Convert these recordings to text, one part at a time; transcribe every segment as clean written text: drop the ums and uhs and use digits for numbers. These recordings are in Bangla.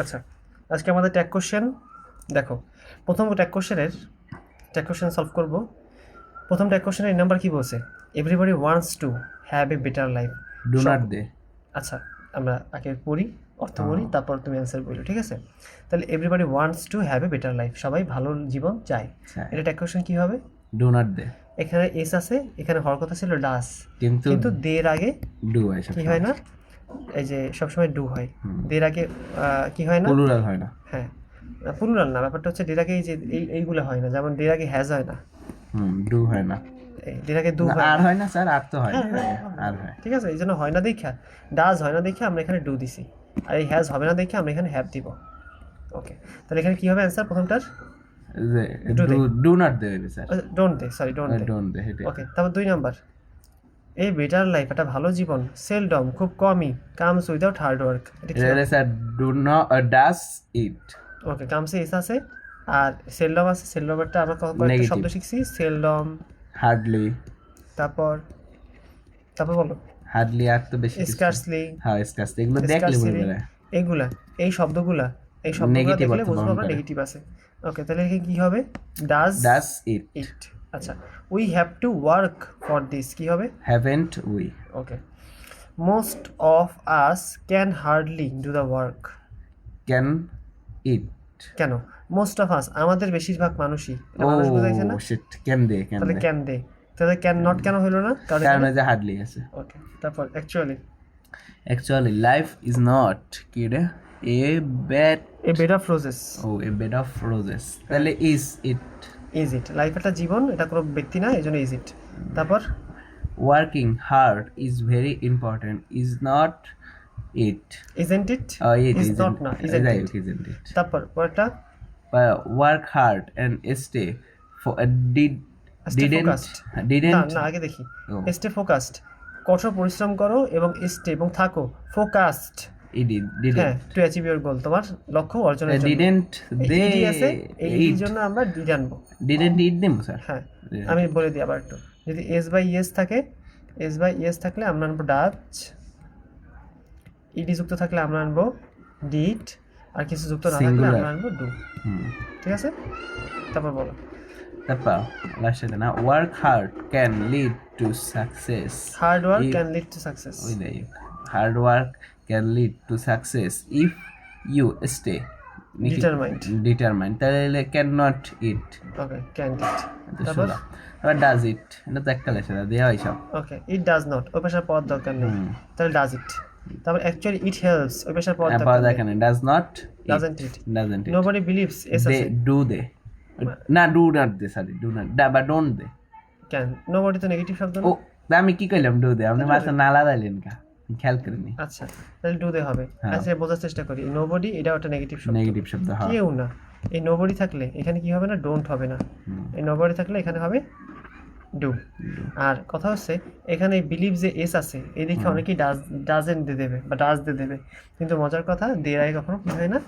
আচ্ছা, আজকে আমাদের ট্যাগ কোশ্চেন দেখো। প্রথম ট্যাগ কোশ্চেন সলভ করব। প্রথম ট্যাগ কোশ্চেনের নাম্বার কি বলছে? Everybody wants to have a better life. Do not they. আচ্ছা, আমরা আগে পড়ি, অর্থ পড়ি, তারপর তুমি অ্যান্সার বলো, ঠিক আছে? তাহলে everybody wants to have a better life, সবাই ভালো জীবন চায়। এটা ট্যাগ কোশ্চেন কী হবে? Do not they. এখানে এস আছে, এখানে হওয়ার কথা ছিল ডাস, কিন্তু কিন্তু দের আগে ডু হয় কি হয় না? এই যে সবসময় ডু হয়, দের আগে কি হয় না? প্লুরাল হয় না। হ্যাঁ, প্লুরাল না, ব্যাপারটা হচ্ছে দের আগে এই যে এইগুলো হয় না, যেমন দের আগে হ্যাজ হয় না, ডু হয় না। দের আগে দু হয় আর হয় না স্যার, আর তো হয় না। হ্যাঁ, আর হয়। ঠিক আছে, এই জন্য হয় না দেখা, ডাজ হয় না দেখে আমরা এখানে ডু দিছি, আর এই হ্যাজ হবে না দেখে আমরা এখানে হ্যাভ দিব। ওকে, তাহলে এখানে কি হবে অ্যান্সার প্রথমটার? ডু নট দে হবে sir. Don't they, sorry don't they. Don't they. Okay, তারপর 2 নাম্বার, এই বেটার লাইফ, একটা ভালো জীবন, সেলডম খুব কমই, কামস উইদাউট হার্ড ওয়ার্ক। এটা কি? এটা sir do not does it. Okay, কামসে এস আছে আর সেলডম আছে। সেলডমেরটা আমরা কয়েকটা শব্দ শিখছি, সেলডম, হার্ডলি। তারপর তারপর বলো, হার্ডলি আর তো বেশি কিছু। স্কার্সলি, হ্যাঁ স্কার্সলি, এগুলো দেখলে মনে পড়ে। এইগুলা, এই শব্দগুলা Negative দেখলে অর্থ বুঝবো বহন আমরা করে। নেগেটিভ আছে। ওকে, তাহলে এখানে কি হবে? Does does it. ইট। আচ্ছা, we have to work for this, কি হবে? Haven't we. Okay, most of us can hardly do the work. Can it. কেন? মোস্ট অফ আস, আমাদের বেশিরভাগ মানুষই, এটা ও মানুষ বোঝাইছে না? শিট, ক্যান দে। তাহলে ক্যান দে, তাহলে ক্যান নট কেন হইলো না? কারণ কারণ যে হার্ডলি আছে। ওকে, তারপর অ্যাকচুয়ালি লাইফ ইজ নট কি রে a bed. A bed of roses. ও এ বেড অফ রোজেস, তাহলে is it. Is it, life একটা জীবন, এটা কোনো ব্যক্তি না, এই জন্য ইজ ইট। তারপর working hard is very important, is not it. Isn't it, it is is not না, ইজেন্ট ইট। Isn't it. তারপর পরেরটা, ওয়ার্ক হার্ড অ্যান্ড স্টে না আগে দেখি, স্টে ফোকাসড, কঠোর পরিশ্রম করো এবং স্টে এবং থাকো ফোকাসড, হ্যাঁ, টু অ্যাচিভ ইউর গোল, তোমার লক্ষ্য অর্জনের জন্য। ডিডেন্ট দে আছে, এই জন্য আমরা ডি জানবো। ডিডেন্ট ইট দেবো স্যার। হ্যাঁ, আমি বলে দিই আবার একটু, যদি এস বাই ইয়েস থাকে, এস বাই ইয়েস থাকলে আমরা আনবো ডাচ, ইডি যুক্ত থাকলে আমরা আনবো ডিড, আর কিছু যুক্ত না থাকলে আমরা আনবো ডু। ঠিক আছে, তারপর বলো। তারপর লাস্টে না, work hard can lead to success. Hard work can lead to success. ওই দেখ, hard work can lead to success if you stay determined, তাহলে can not it. Okay, can it. তারপর ডাজ ইট, এটা তো একটা লেখা দেওয়া হয় সব। ওকে, ইট ডাজ নট, ওই পেশার পদ দরকার নেই, তাহলে ডাজ ইট। তারপর অ্যাকচুয়ালি ইট হেল্পস, ওই পেশার পদ দরকার নেই, does not, doesn't it. Nobody believes, S আছে, ডু দে, না do not they, sorry do not বা ডোন্ট দে। ক্যান, নোবডি তো নেগেটিভ শব্দ না। ও আমি কি কইলাম ডু দে, আপনি মাথা নালা দিলেন কা, খেয়াল করিনি। আচ্ছা, তাহলে ডু দে হবে। আচ্ছা, বোঝার চেষ্টা করি, নোবডি এটা একটা নেগেটিভ শব্দ, হ্যাঁ। কেউ না, এই নোবডি থাকলে এখানে কি হবে না? ডোন্ট হবে না, এই নোবডি থাকলে এখানে হবে ডু। আর কথা হচ্ছে এখানে বিলিভ যে এস আছে, এদিকে অনেকেই ডাজেন্ট দিয়ে দেবে বা ডাজ দিয়ে দেবে, কিন্তু মজার কথা দের আগে কখনো কি হয় না?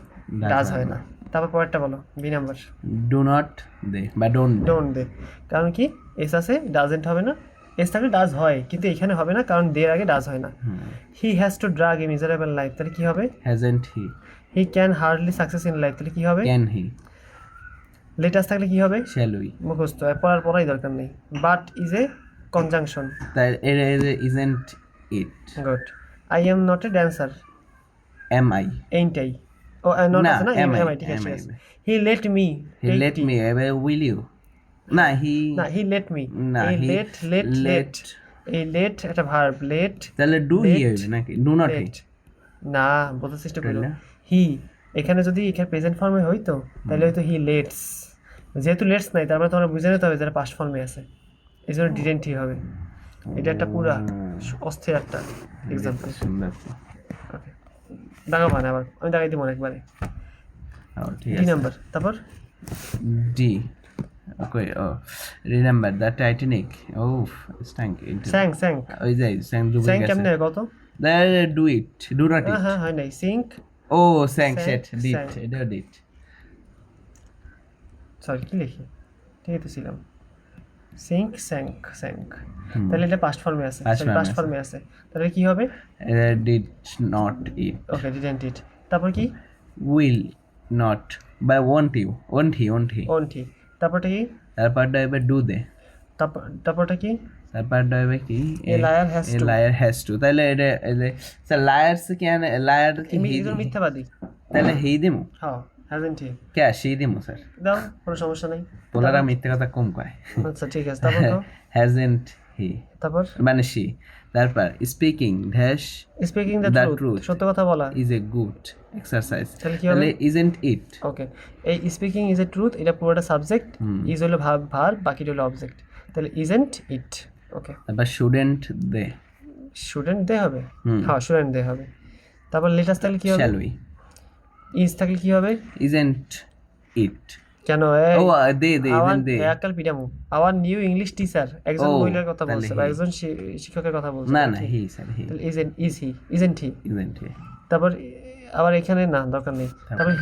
ডাজ হয় না। তারপর পরেরটা বলো, B number, do not they বা ডোন্ট দে। কারণ কি? এস আছে, ডাজেন্ট হবে না, এস থাকলে ডাজ হয়, কিন্তু এখানে হবে না কারণ দের আগে ডাজ হয় না। He has to drag a miserable life, তাহলে কি হবে? Hasn't he. He can hardly success in life, তাহলে কি হবে? Can he. লেটাস থাকলে কি হবে? Shall we. মুখস্থ, পড়াই দরকার নেই। বাট ইজ এ কনজাংশন, তাই isn't it. Good. I am not a dancer, am I. ain't I? ও নট আছে না, এম আই, ঠিক আছে। He let me, let me, will you, না হি, না হি লেট মি, না এই লেট, এই লেট একটা ভার্ব, লেট, তাহলে ডু হি হবে নাকি ডু নট হি? না, বোঝার চেষ্টা করো, হি এখানে যদি এখানে প্রেজেন্ট ফর্মে হইতো তাহলে হয়তো হি লেটস, যেহেতু লেটস নাই তার মানে তোমরা বুঝে নিতে হবে যারা পাস্ট ফর্মে আছে, এই জন্য ডিডেন্ট হি হবে। এটা একটা পুরা অস্থির একটা এক্সাম্পল। ওকে, দাগা মানে আবার আমি দাগাই দিব একবারে। ডি নাম্বার, তারপর ডি। ওকে, ও রিমেম্বার দ্য টাইটানিক, ও স্যাঙ্ক, ওই যে স্যাঙ্ক ডুবে গেছে। কেমনে কত? Do it, do not it. হ্যাঁ, হয় নাই, সিঙ্ক। ও স্যাঙ্ক, শেট, ডিট, এটা ডিট। সরি, কি লিখি? ঠিকই তো ছিলাম, সিঙ্ক, স্যাঙ্ক, তাহলে এটা পাস্ট ফর্মে আছে, পাস্ট ফর্মে আছে, তাহলে কি হবে? Did not it. Okay, didn't it. তারপর কি? উইল নট বা won't you, won't he, won't he, তারপরটা কি? তারপরটা হবে ডু দে, তারপরটা কি? তারপরটা হবে কি a liar has to, liar has to. তাহলে এটা স্যার লায়ার্স কি লায়ার কি হি, মিথ্যাবাদী। তাহলে হি দিমু হ্যাঁ, হ্যাজেন্ট হি, কে সি দিমু স্যার, দাও, কোনো সমস্যা নাই। পোলারা মিথ্যে কথা কম কয়। আচ্ছা ঠিক আছে, তারপর তো হ্যাজেন্ট হি তারপর মানে সি। তারপর speaking dash speaking the the truth truth, সত্য কথা বলা। Is a good exercise. তাহলে কি হবে? তাহলে ইজেন্ট ইট, ওকে, এই স্পিকিং ইজ এ ট্রুথ, এটা পুরোটা সাবজেক্ট, ইজ হলো ভার্ব, বাকিটা হলো অবজেক্ট, তাহলে ইজেন্ট ইট। ওকে, তারপর শুডেন্ট দে, স্টুডেন্ট দে হবে, হ্যাঁ স্টুডেন্ট দে হবে। তারপর লেটাস থাকলে কি হবে? শ্যাল উই, ইজ থাকলে কি হবে? ইজেন্ট ইট, কেন ও they they our isn't they, এককাল পিডামু, আওয়ার নিউ ইংলিশ টিচার, একজন ও, মহিলার কথা তাহলে বলছে he। বা একজন শিক্ষকের কথা বলছে। না না হি স্যার হি, তাহলে is he, isn't he. Isn't he. তারপর আবার এখানে না, দরকার নেই। তারপর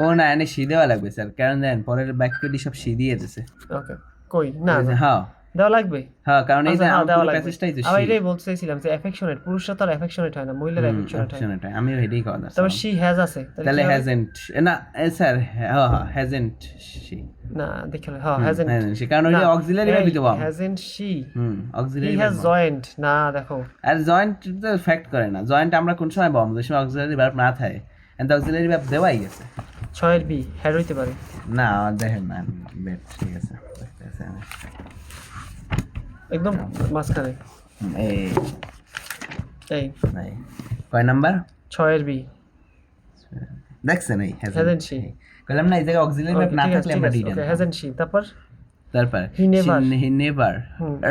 ও না এনে সি দেওয়া লাগবে স্যার, কারণ দেন পরের বাক্যটি সব সি দিয়ে দিতেছে। ওকে, কই না হ্যাঁ দেওয়া লাগবে। হ্যাঁ, কারণ এই যে আচ্ছা, আমার দেওয়া পুরো লাগবে। প্যাসেজটাই তো আবার সি। এটাই বলতে চাইছিলাম যে অ্যাফেকশনেট, পুরুষরা তো আর অ্যাফেকশনেট হয় না, মহিলারা অ্যাফেকশনেট হয়। অপশনটা আমিও এটাই কথা। তারপর শি হ্যাজ আছে, তাহলে কি হবে? হ্যাজেন্ট না স্যার, হ্যাঁ হ্যাঁ হ্যাজেন্ট সি, না দেখে হ্যাঁ হ্যাজেন্ট, সি কারণ ওই যে অক্সিলারি ভাবে দিতে পারবো। Hasn't she, auxiliary he has joint, না দেখো আর জয়েন্ট তো ফ্যাক্ট করে না। জয়েন্ট আমরা কোন সময় পাবো, যে সময় অক্সিলারি ভার্ব না থাকে, এন্ড অক্সিলারি ভার্ব দেওয়াই গেছে। 6 এর বি হ্যাড হইতে পারে। না দেখেন না, বেট ঠিক আছে একদম মাঝখানে এই এই নাই কয় নাম্বার 6 এর বি দেখছেন এই হ্যাজেন্ট শি। কইলাম না এই জায়গায় অক্সিলারি ভার্ব না থাকলে আমরা ডিড। ওকে হ্যাজেন্ট শি, তারপর তারপর He never। He never,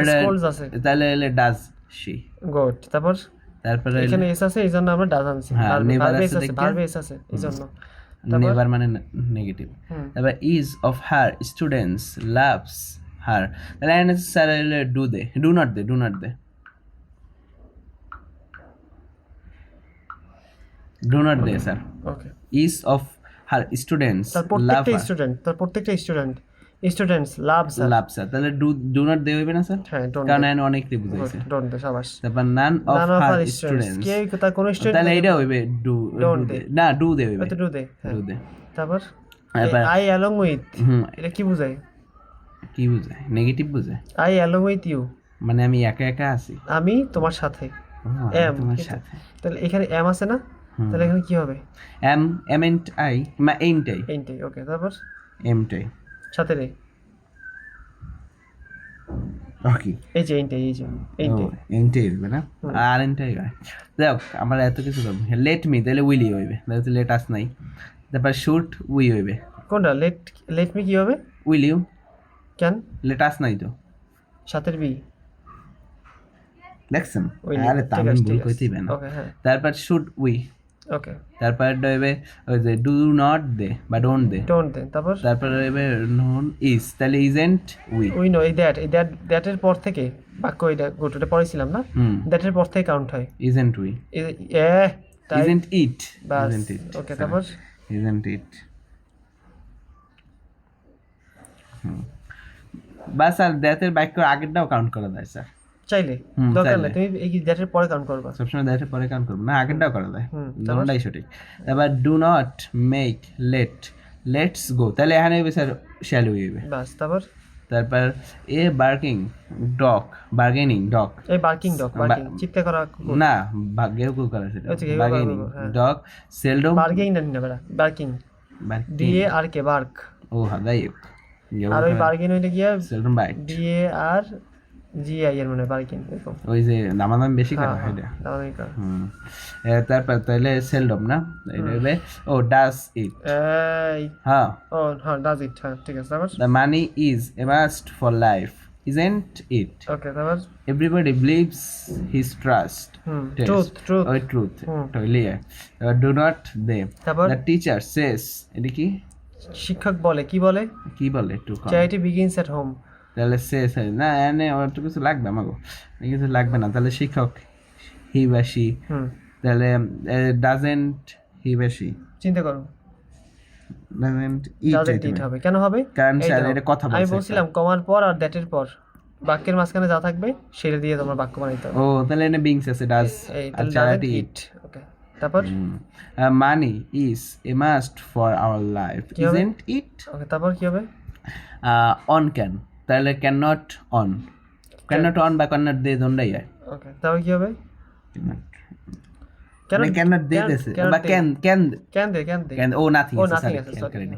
schools আছে, তাহলে ডাজ শি। গুড। তারপর তারপরে এখানে এস আছে, এইজন্য আমরা ডাজ আনছি। হ্যাঁ, never ভার্ব আছে আছে, দেখে। ভার্ব এস আছে এইজন্য। নেভার মানে নেগেটিভ। তারপর is of her students loves her, তাহলে এখানে sir do they, do not they, do not they, do not they sir. Okay, is of her students তার লাভ প্রত্যেকটা স্টুডেন্ট, স্টুডেন্টস লাভস আর, লাভ স্যার, তাহলে ডু নট দে হইবে না স্যার, হ্যাঁ ডোন্ট কারণ এখানে অনেকটি বুঝাইছে। ডোন্ট দে, শাবাশ। তারপর none of none of her আর স্টুডেন্টস, কেউ তার কোন স্টুডেন্ট, তাহলে এটা হইবে ডু Don't দে, they। না ডু দে হইবে, তো ডু দে, হ্যাঁ। Do they. তারপর তারপর আই অ্যালং উইথ, হুম, এটা কি বোঝায়? কি বুঝায়? নেগেটিভ বুঝায়, আই অ্যালং উইথ ইউ, মানে আমি একা একা আছি। আমি তোমার সাথে। ও, আমি এম, তোমার সাথে। তাহলে এখানে এম আছে না, তাহলে এখানে কি হবে? এমএন্ট আই মা এইমটাই, এইটাই। ওকে, তারপর এমটাই সাথে রে, ওকে। এই যে এইটাই, এই যে এইটাই। এমটাই হইবে না, আর এমটাই হয়। দেখ আমার এত কিছু করবো। লেট মি তাহলে উইলি হইবে, তাহলে লেট আস নাই। তারপর শুট উই হইবে, কোনটা? লেট মি কি হবে? উইল ইউ, কেন? লেট আস নাই তো, সাথের বি, দেখছেন? উইল। আরে ঠিক তামিম আছে, ভুল ঠিক আছে। কইতেইবে না। ওকে, হ্যাঁ, তারপর শুড উই, ওকে, তারপর হইবে ওই যে ডু নট দে বা ডোন্ট দে। ডোন্ট দে, তারপর তারপর হইবে নন ইজ, তাহলে ইজেন্ট উই। উই নো, এই দ্যাট এর পর থেকে বাক্য, এটা গোটটা পড়েছিলাম না, দ্যাট এর পর থেকে কাউন্ট হয়। ইজেন্ট উই, তাই ইজেন্ট ইট, বাস। Isn't it. ওকে, তারপর ইজেন্ট ইট। বাস, আর দ্যাটের বাক্য আগেরটাও কাউন্ট করা যায় স্যার, চাইলে, দরকার নেই, তুমি এই দ্যাট এর পরে কাউন্ট করবা। সবসময় দ্যাটের পরে কাউন্ট করবো না, আগেরটাও করা যায়, তারপর? দুটোটাই সঠিক। তারপর do not make let's go, তাহলে এখানে হইবে স্যার শ্যাল উই হইবে। বাস, তারপর তারপর এ বার্গেনিং ডগ, এই বার্কিং ডগ, বার্কিং চিৎকার করা কুকুর। না ভাগ্যেও কুকুর করা সেটা, আচ্ছা, কেউ বার্গেনিং হ্যাঁ। ডগ সেলডম, বার্কিং না বেটা, barking, D A R K, bark. ও হ্যাঁ যাই হোক, আর ওই বার্কিং হইলে গিয়া seldom bite, D A R G I এর মানে বার্কিং, এরকম। ওই যে দামাদাম বেশি হ্যাঁ, করা এটা। দাঁড়ানোই করা। তারপর তাহলে সেলডম না, এটা হবে ও ডাজ ইট। এই, হ্যাঁ, ও হ্যাঁ, ডাজ ইট, হ্যাঁ ঠিক আছে। তারপর the money is a must for life, isn't it? Okay, তারপর everybody believes his trust, truth, ওই ট্রুথ টইলি। ডু নট দে, তারপর দ্য টিচার সেস, এটা কি শিক্ষক বলে, কি বলে? কি বলে একটু কম। Charity begins at home. তাহলে শেষ না, এনে একটু কিছু লাগবে আমাকে, কিছু লাগবে না। তাহলে শিক্ষক হি বা সি, তাহলে ডাজেন্ট হি বা সি, চিন্তা করো, ডাজেন্ট ডাজেন্ট ইট হবে। কেন হবে? কারণ এই স্যার দেখো, এটা কথা আমি বলছে বলছিলাম কমার পর আর দ্যাটের পর বাক্যের মাঝখানে যা থাকবে সেটা দিয়ে তোমরা বাক্য বানাইতে হবে। ও তাহলে এনে বিংস আছে, ডাজ এই আর তাহলে charity doesn't it. It. Okay, তারপর মানি is a must for our life কি হবে? ইজন্ট ইট ওকে, তারপর কি হবে? অন ক্যান, তাহলে can not on, can not on বা ক্যান নট দে দন্ডাই হয়, ওকে, তারপর কি হবে? মানে ক্যান নট দে দেছে বা can can can they, can they. Can ও নাথিং ও আছে, নাথিং সরি আছে, খেয়াল সরি। করিনি,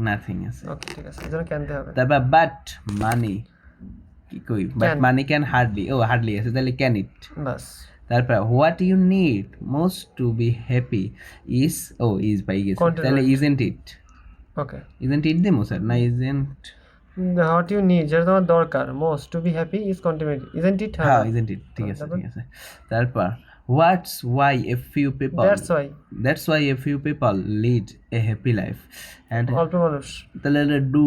নাথিং আছে। ওকে, ঠিক আছে, এজন্য ক্যান দে হবে। তারপর বাট মানি কি কই, but Can. Money can hardly, ও হার্ডলি আছে, তাহলে ক্যান ইট। বাস। তারপর what you need most to be happy is, ও ইজ পাই গেছে, Continuous. তাহলে isn't it, okay, isn't it দেমো স্যার, না ইজেন্ট, হোয়াট ইউ নিড, যেটা তোমার দরকার, most to be happy is continuity, isn't it? হ্যাঁ ইজেন্ট ইট, ঠিক আছে ঠিক আছে। তারপর what's why a few people, that's why a few people lead a happy life and, অল্প মানুষ। তাহলে ডু,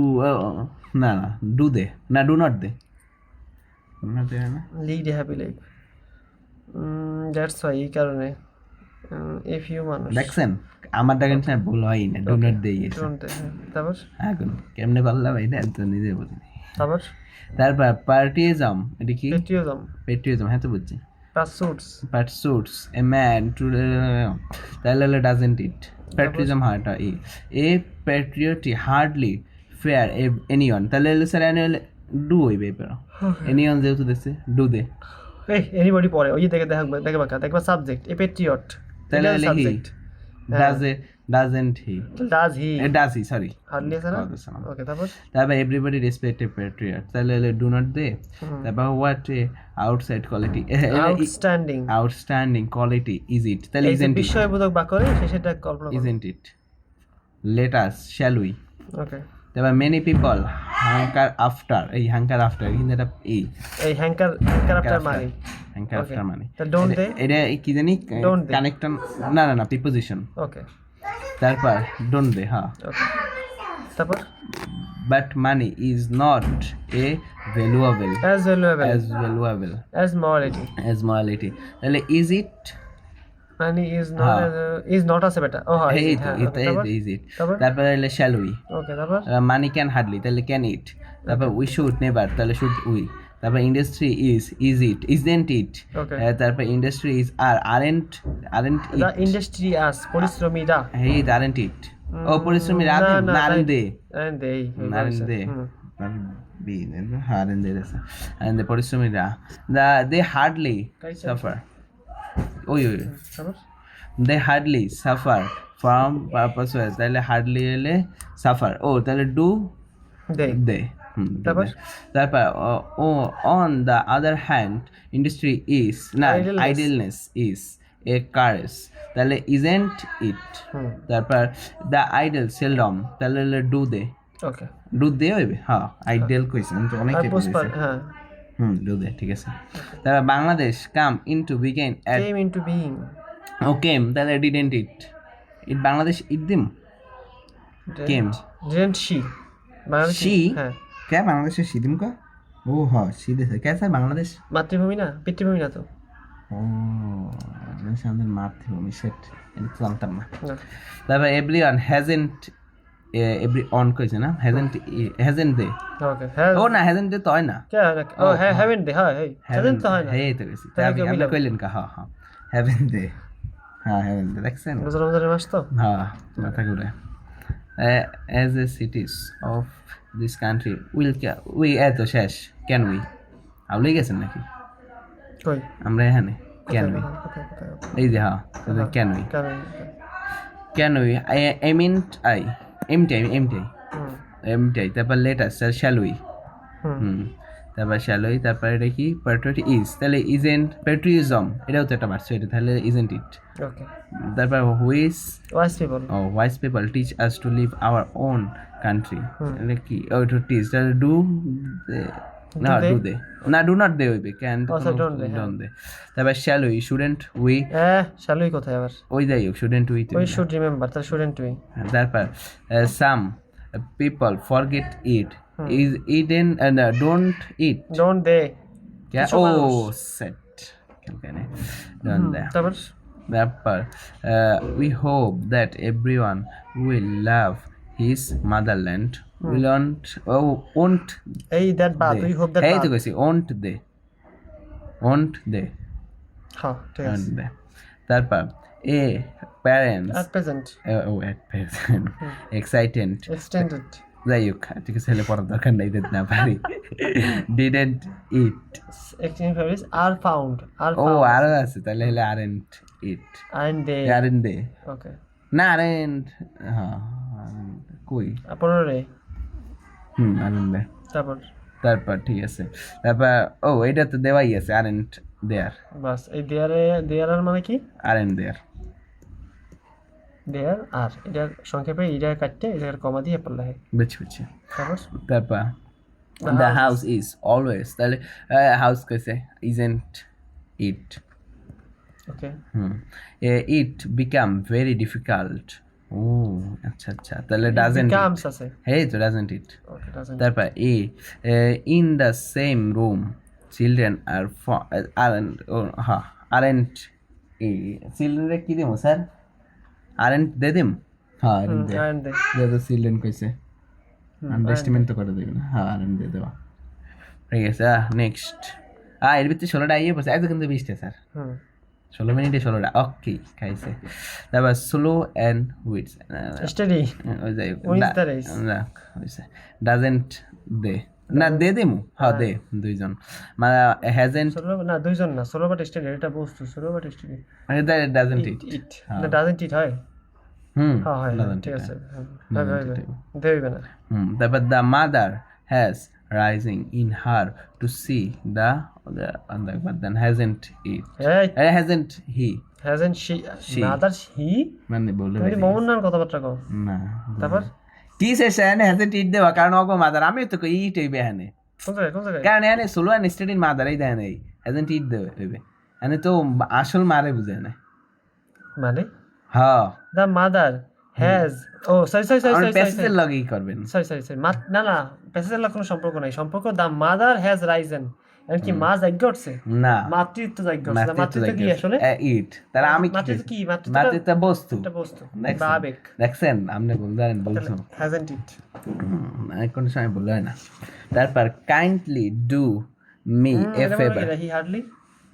না না ডু দে, না ডু নট দে, না দে না, lead a happy life, that's why, এই কারণে, ইফ ইউ মানুষ। দেখছেন আমার দেখেন না ভুল হয় না, ডু নট দে গেছে। Don't they? তারপর এখন কেমনে পারলাম এটা তো নিজে বুঝিনি। তারপর তারপর পার্টিজম, এটা কি? পেট্রিয়টিজম, পেট্রিয়টিজম, হ্যাঁ তো বুঝছি। পারসুটস, pursuits a man to, তাহলে doesn't it, patriotism heart A patriotic hardly fear anyone, তাহলে স্যার অ্যানুয়াল ডু হইবে এবার, এনিওয়ান যেহেতু দেখছে ডু দে, এই এনিবডি পড়ে, ওই যে দেখবা সাবজেক্ট, এ পেট্রিয়ট, তাহলে he subject, does a, doesn't he, does he sorry hardly আছে না? ওকে, তারপর তারপর এভরিবডি রেসপেক্ট এ প্যাট্রিয়ট, তাহলে ডু নট দে। তারপর what a outside quality, outstanding quality is it, তাহলে এই যে ইজেন্ট ইট, বিস্ময়বোধক বাক্য রে সেটা কল্পনা করো। Isn't it. Let us shall we, okay, তারপর মেনি পিপল হাঙ্কার আফটার, এই হাঙ্কার আফটার কিন্তু এটা এই hanker after money, hanker after মানে ডোন্ট দে, এটা কি জানি Don't they? কানেক্টন, না না না প্রিপোজিশন। ওকে, তারপর ডোন্ট দে, হ্যাঁ। ওকে, তারপর but money is not a valuable as valuable as morality, as morality, তাহলে is it, money is not আছে বেটা, ও হ্যাঁ, এই তো এটা ইজ ইট। তারপর হলে শ্যাল উই, ওকে, তারপর মানি ক্যান হার্ডলি, তাহলে ক্যান ইট। তারপর উই শুড নেভার, তাহলে শুড উই। তারপর industry is it, isn't it. Okay, তারপর industry is aren't it, the industrious, পরিশ্রমীরা, হে আরেন্ট ইট, ও পরিশ্রমী রাধেন না aren't they, aren't they, aren't they, বি আরেন্ট দে রেসা, আরেন্ট দে পরিশ্রমীরা, দে হার্ডলি সাফার, ওই তারপর they hardly suffer from purpose, তাহলে হার্ডলি এলে সাফার, ও তাহলে ডু দে, দে। তারপর তারপর ও on the other hand industry is, না আইডলনেস ইজ এ কারেস, তাহলে ইজেন্ট ইট। তারপর দ্য আইডল সেলডম, তাহলে do they, okay, do they হইবে, হ্যাঁ আইডল কইছেন তো অনেক হ্যাঁ, ডু দে, ঠিক আছে। তারপর বাংলাদেশ কাম ইনটু বিগেন এট, came into being, ও কেম, তাহলে ডিডেন্ট ইট, ইট বাংলাদেশ ইট দিম, কেম didn't she, বাংলাদেশ, She? হ্যাঁ, क्या बांग्लादेश सिदिम का, ओ हाँ सीधे से कैसा है बांग्लादेश, মাতৃভূমি না, পিতৃভূমি না তো, ও বাংলাদেশ আমাদের মাতৃভূমি, সেট এটা তো জানতাম না। না, তারপর এভরিওয়ান হ্যাজেন্ট, এভরি অন কইছে না, হ্যাজেন্ট দে, ওকে, হ্যাঁ, ও না হ্যাজেন্ট দে তো হয় না, क्या ও হ্যাঁ, haven't they, হ্যাঁ, haven't তো হয় না, হ্যাঁ এই তো কইছি, তাহলে আমি কি আমরা মিলাবো? কইলেন কা, হ্যাঁ হ্যাঁ হ্যাভেন দে, হ্যাঁ হ্যাভেন দে, দেখছেন, রমজানের মাস তো, হ্যাঁ মাথা ঘুরে। As a cities of this country we এত শেষ, ক্যান উই আউলে গেছেন নাকি কই, আমরা এখানে ক্যান উই, এই যে হ্যাঁ ক্যান উই, ক্যান উই এমিন্ট আই এমটাই, তারপর লেটার শ্যাল উই, তারপর শ্যাল উই, তারপর এটা কি প্যাট্রিয়ট ইজ, তাহলে ইজেন্ট প্যাট্রিয়টিজম, এটাও তো একটা পারছো, এটা তাহলে ইজেন্ট ইট। ওকে, তারপর হুইস, wise people, wise people teach us to live our own country, মানে কি to teach, তাহলে do not they হইবে, can don't they, তারপর shall we, shouldn't we, শালুই কোথায় আবার, ওই যাই হোক shouldn't we, ওই শুড রিমেম্বার, তাহলে শুডেন্ট উই, তারপর some people forget it, is eaten and don't eat, don't they, क्या কিছু মানুষ। set কেন don't they, তারপর তারপর we hope that everyone will love his motherland, won't এই দ্যাট বাদ, they, উই হোপ দ্যাট এই তো বাদ, কইছি won't they, হ্যাঁ, ঠিক আছে, তারপর A parents At present. at present excited Extended. যাই হোক ঠিক আছে ছেলে পড়ার দরকার নাই দিতে না পারি didn't eat Extended families are found. Are O found. আরো আছে তাহলে হলে aren't eat And they. aren't they Okay. না aren't হ্যাঁ aren't, কই 15 aren't they তারপর তারপর ঠিক আছে তারপর ও এটা তো দেওয়াই আছে aren't there বাস এই দেয়ার আর মানে কি aren't there দেয়ার আর এটার সংক্ষেপে এটা কাটতে এটার কমা দিয়ে পড়লে হয় বুঝছি বুঝছি তারপর তারপর The the house house is always তাহলে house কইছে isn't it okay it become very difficult ও আচ্ছা আচ্ছা তাহলে doesn't it কামস আছে hey তো doesn't it ওকে ডাজন্ট তারপর a in the same room children are aren't children কি দেবো স্যার aren't দে দিম হ্যাঁ aren't দে and they যেহেতু চিলড্রেন কইছে আন্ডারস্ট্যান্ড তো করে দেবে না হ্যাঁ aren't দিয়ে দেওয়া ঠিক আছে নেক্সট এর ভিতরে 16টা আইয়ে বসে এত কিন্তু 20টা স্যার 16 মিনিটে 16টা ওকে খাইছে তারপর স্লো অ্যান্ড উইটস স্টাডি ওই যাই Wins the race. হইছে ডাজেন্ট দে না দে দেমু হ্যাঁ দে দুইজন মানে হ্যাজেন্ট সোলো না দুইজন না সোলো বাট স্টাডি এটা বস্তু সোলো বাট স্টাডি ডাজেন্ট ইট ইট না ডাজন্ট ইট হয় হ্যাঁ হয় doesn't ঠিক it আছে Doesn't it দেবে না তারপর the mother has rising in her to see the but then hasn't it hasn't he hasn't she She. Mother he মানে বলে তুমি মোমন নাম কথাবার্তা কও না তারপর কি সেশন হ্যাজন্ট ইট দেওয়া কারণ অগো মাদার আমি তো কই ইট হইবে হানে কোন জায়গায় কারণ এনে সোলো অ্যান্ড স্টেডিন মাদারই দেয় নাই হ্যাজন্ট ইট দেবে হইবে এনে তো আসল মারে বুঝে না মানে হ্যাঁ দ্য মাদার হ্যাজ ও সরি প্যাসেজের লগেই করবেন সরি না না প্যাসেজের কোনো সম্পর্ক নাই সম্পর্ক দ্য মাদার হ্যাজ রাইজেন এমন কি মা জাগ্য উঠছে না মাতৃত্ব জাগ্য উঠছে মাতৃত্ব কি আসলে ইট তাহলে আমি কি মাতৃত্ব কি মাতৃত্ব বস্তু একটা বস্তু দেখছেন? বা আবেগ দেখছেন আপনি বলছো হ্যাজন্ট ইট কোনো সময় বললো হয় না তারপর kindly do me a favour he hardly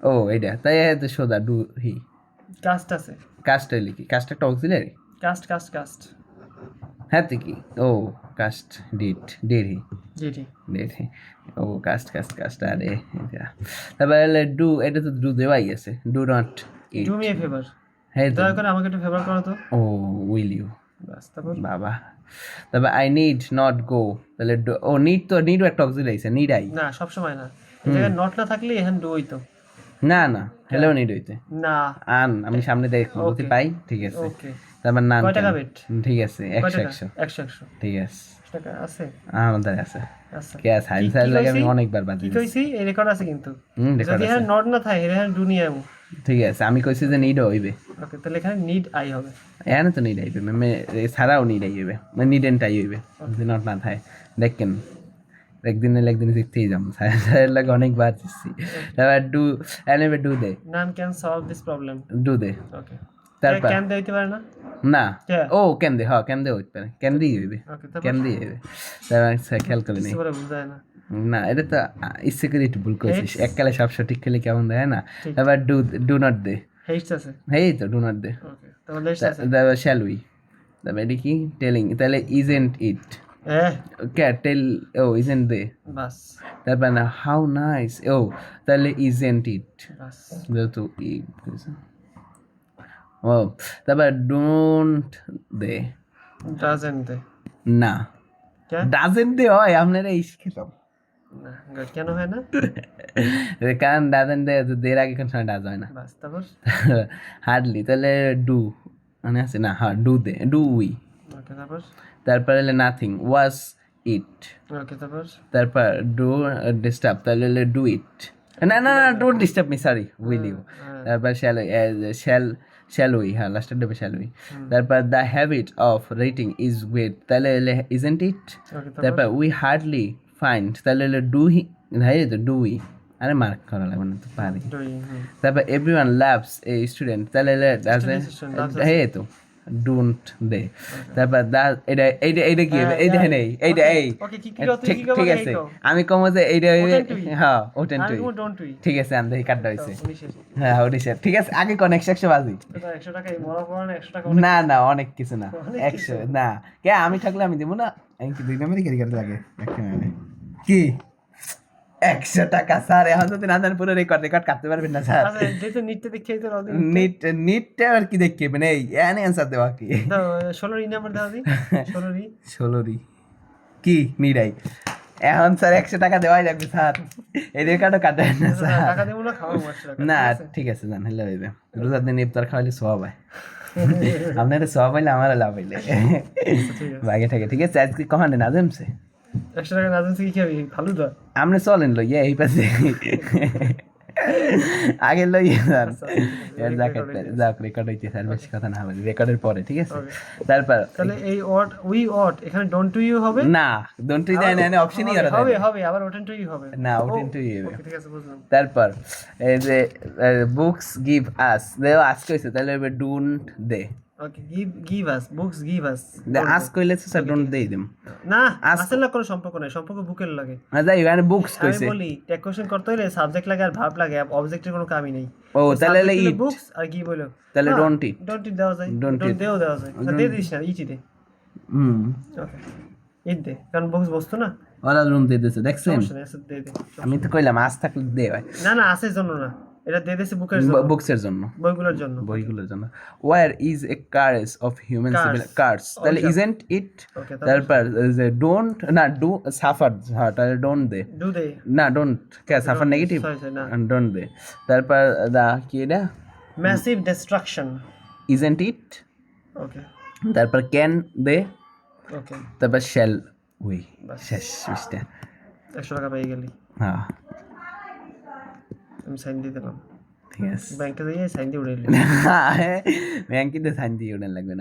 ও এটা তাই তো সোদা ডু হি কাস্ট আছে কাস্টটা লিখি কাস্ট একটা অক্সিলারি কাস্ট হ্যাঁ তো কি ও কাস্ট ডিড হি জিটি ডিড হি ও কাস্ট আরে এটা তারপরে ডু এটা তো ডু দেওয়াই আছে do not it do me a favour হ্যাঁ তো দয়া করে আমাকে একটু ফেভার করো তো ও উইল ইউ বাস তারপর বাবা তারপর আই নিড নট গো তাহলে ও নিডও একটা অক্সিলারি আছে নিড আই না সব সময় না এই জায়গায় নট না থাকলে এখানে ডু হইতো না হেলেও নিড হইতে না আমি সামনে দেখবো যদি Okay. পাই ঠিক আছে ওকে তারপর না কয় টাকা বেট ঠিক আছে কয় 100 টাকা 100 ঠিক আছে টাকা আছে আমাদের আছে আচ্ছা কে আছে সাইন্স লাগে আমি অনেকবার বাদ কি দিয়েছি কইছি এই রেকর্ড আছে কিন্তু রেকর্ড যদি আছে এখানে নট না থাকে এখানে ডু নিয়ে আইবো ঠিক আছে আমি কইছি যে নিড হইবে ওকে তাহলে এখানে নিড আই হবে এখানে তো নিড আইবে মানে সারাও নিড আইবে মানে নিড এন্ড আই হইবে যদি নট না থাকে দেখেন একদিন শিখতেই যাম স্যারের লাগে অনেকবার দিচ্ছি তারপর ডু এনিওয়ে ডু দে নাম can solve this problem do they okay তারপর ক্যান দিতে পারে না না Yeah. ও ক্যান দে হ্যাঁ ক্যান দে হইতে পারে ক্যান দিয়ে হইবে ওকে তারপর ক্যান দিয়ে হইবে তারপর খেয়াল করলে নেই কিছু বলে বুঝায় না না এটা তো ইচ্ছে করে একটু ভুল করছিস Hates. এককালে সব সঠিক খেলে কেমন দেয় না ঠিক। তারপর ডু নট দে হেটস আছে এই তো ডু নট দে ওকে তারপর লেটস আছে তারপর শ্যাল উই তারপর এটা কি টেলিং তাহলে isn't it K tell O isn't দে বাস তারপর না হাউ নাইস ও তাহলে ইজেন্ট ইট বাস যেহেতু ও তারপর ডোন্ট দে ডাজন্ট দে না কে ডাজেন্ট দে হয় আপনারা এই শিখেলাম না গুড কেন হয় না কারণ ডাজেন্ট দে দের আগে কোন সময় ডাজ হয় না বাস তারপর হার্ডলি তাহলে ডু মানে আছে না হ্যাঁ ডু উই ওকে তারপর তারপরে নাথিং ওয়াজ ইট ওকে তারপর ডু ডিস্টার্ব তাহলে ডু ইট না don't disturb me sorry will you তারপর শ্যাল উই হ্যাঁ লাস্টের ডেবে শ্যাল উই তারপর the habit of rating is great তাহলে ইজেন্ট ইট ওকে তারপর উই হার্ডলি ফাইন্ড তাহলে ডু হি ভাই তো ডু উই আরে মার্ক করা লাগবে না তো পারি ডুইং তারপর এভরিওয়ান লাভস এ স্টুডেন্ট তাহলে Student loves a হ্যাঁ তো ডোন্ট দে তারপর এইটা কি হবে এইটা নেই এইটা এই ওকে কি কও তুই কি কও ঠিক আছে আমি কম যে এইটা হ্যাঁ ওটেন আমি টুই কো ডোন্ট তুই ঠিক আছে আমি দেখি কাটটা হইছে 19 হ্যাঁ ওটি স্যার ঠিক আছে আগে কোন 100 বাজি 100 টাকা এই মরা পড়া না 100 টাকা না না অনেক কিছু না 100 না কে আমি থাকলে আমি দেবো না আমি কি 2 নম্বরই ক্যারি করতে লাগে কি 100 টাকা স্যার এখন যদি না জানেন পুরো রেকর্ড কাটতে পারবেন না স্যার আচ্ছা যেহেতু নিটতে দেখিয়ে তো রদি নিটটা আর কি দেখবে মানে এই অ্যান্সার দেওয়া কি দাও 16 ই নাম্বার দাও দি 16 ই 16 কি নিরাই এখন স্যার 100 টাকা দেওয়াই লাগবে স্যার এই রেকর্ডও কাটেন না স্যার টাকা দেবো না খাওয়া 100 টাকা না ঠিক আছে জান হেলে হইবে রোজার দিন ইফতার খাওয়ালে সওয়াব হয় আপনার সওয়াব হইলে আমার লাভ হইলে বাগে থাকে ঠিক আছে আজকে কহানে না জমছে 100 টাকা না জানছি কি খাবি ভালো তো আপনি চলেন লইয়া এই পাশে আগে লইয়া যান এর যাক রেকর্ড হইতে স্যার বেশি কথা না বলি রেকর্ডের পরে ঠিক আছে তারপর তাহলে এই ওয়াট উই ওয়াট এখানে ডোন্ট টু ইউ হবে না ডোন্ট টু দেয় না অপশনই করা হবে হবে আবার ওটেন টু ইউ হবে না ওটেন টু ইউ ঠিক আছে বুঝলাম তারপর এই যে বুকস গিভ আস দেও আজ কইছে তাহলে হবে don't they okay give us books give us they আজ কইলে স্যার ডোন্ট দেই দিম না আসলে না কোনো সম্পর্ক নাই সম্পর্ক বুকের লাগে না যাই মানে বুকস আমি কইছে বলি টেক কোশ্চেন করতে হলে সাবজেক্ট লাগে আর ভার্ব লাগে অবজেক্টের কোনো কামই নেই ও তাহলে ইট বুকস আর গিভ হলো তাহলে ডোন্ট ইট ডোন্ট ইট দেওয়া যায় Don't ডোন্ট eat. দেওয়া যায় না দে দিস না ইট দে ওকে ইট দে কারণ বুকস বস্তু না ওরা রুম দিয়ে দিছে দেখছেন সমস্যা নেই আচ্ছা দে দে আমি তো কইলাম আজ থাকলে দে ভাই না না আসের জন্য না এটা দে দিছে বুকের জন্য বুকসের জন্য বইগুলোর জন্য বইগুলোর জন্য war is a curse of human curse তাহলে ইজেন্ট ইট ওকে তারপর যে ডোন্ট না ডু সাফার হ্যাঁ তাহলে ডোন্ট দে ডু দে না don't K suffer negative sorry না ডোন্ট দে তারপর দা কি এটা massive distraction isn't it okay তারপর ক্যান দে ওকে তারপর শ্যাল উই শেষ বিষটা 100 টাকা পেয়ে গেলি হ্যাঁ আমি সাইন দিয়ে দিলাম ঠিক আছে ব্যাংকে দিয়ে সাইন দিয়ে উড়ে ব্যাংকিতে সাইন দিয়ে ওটা লাগবে না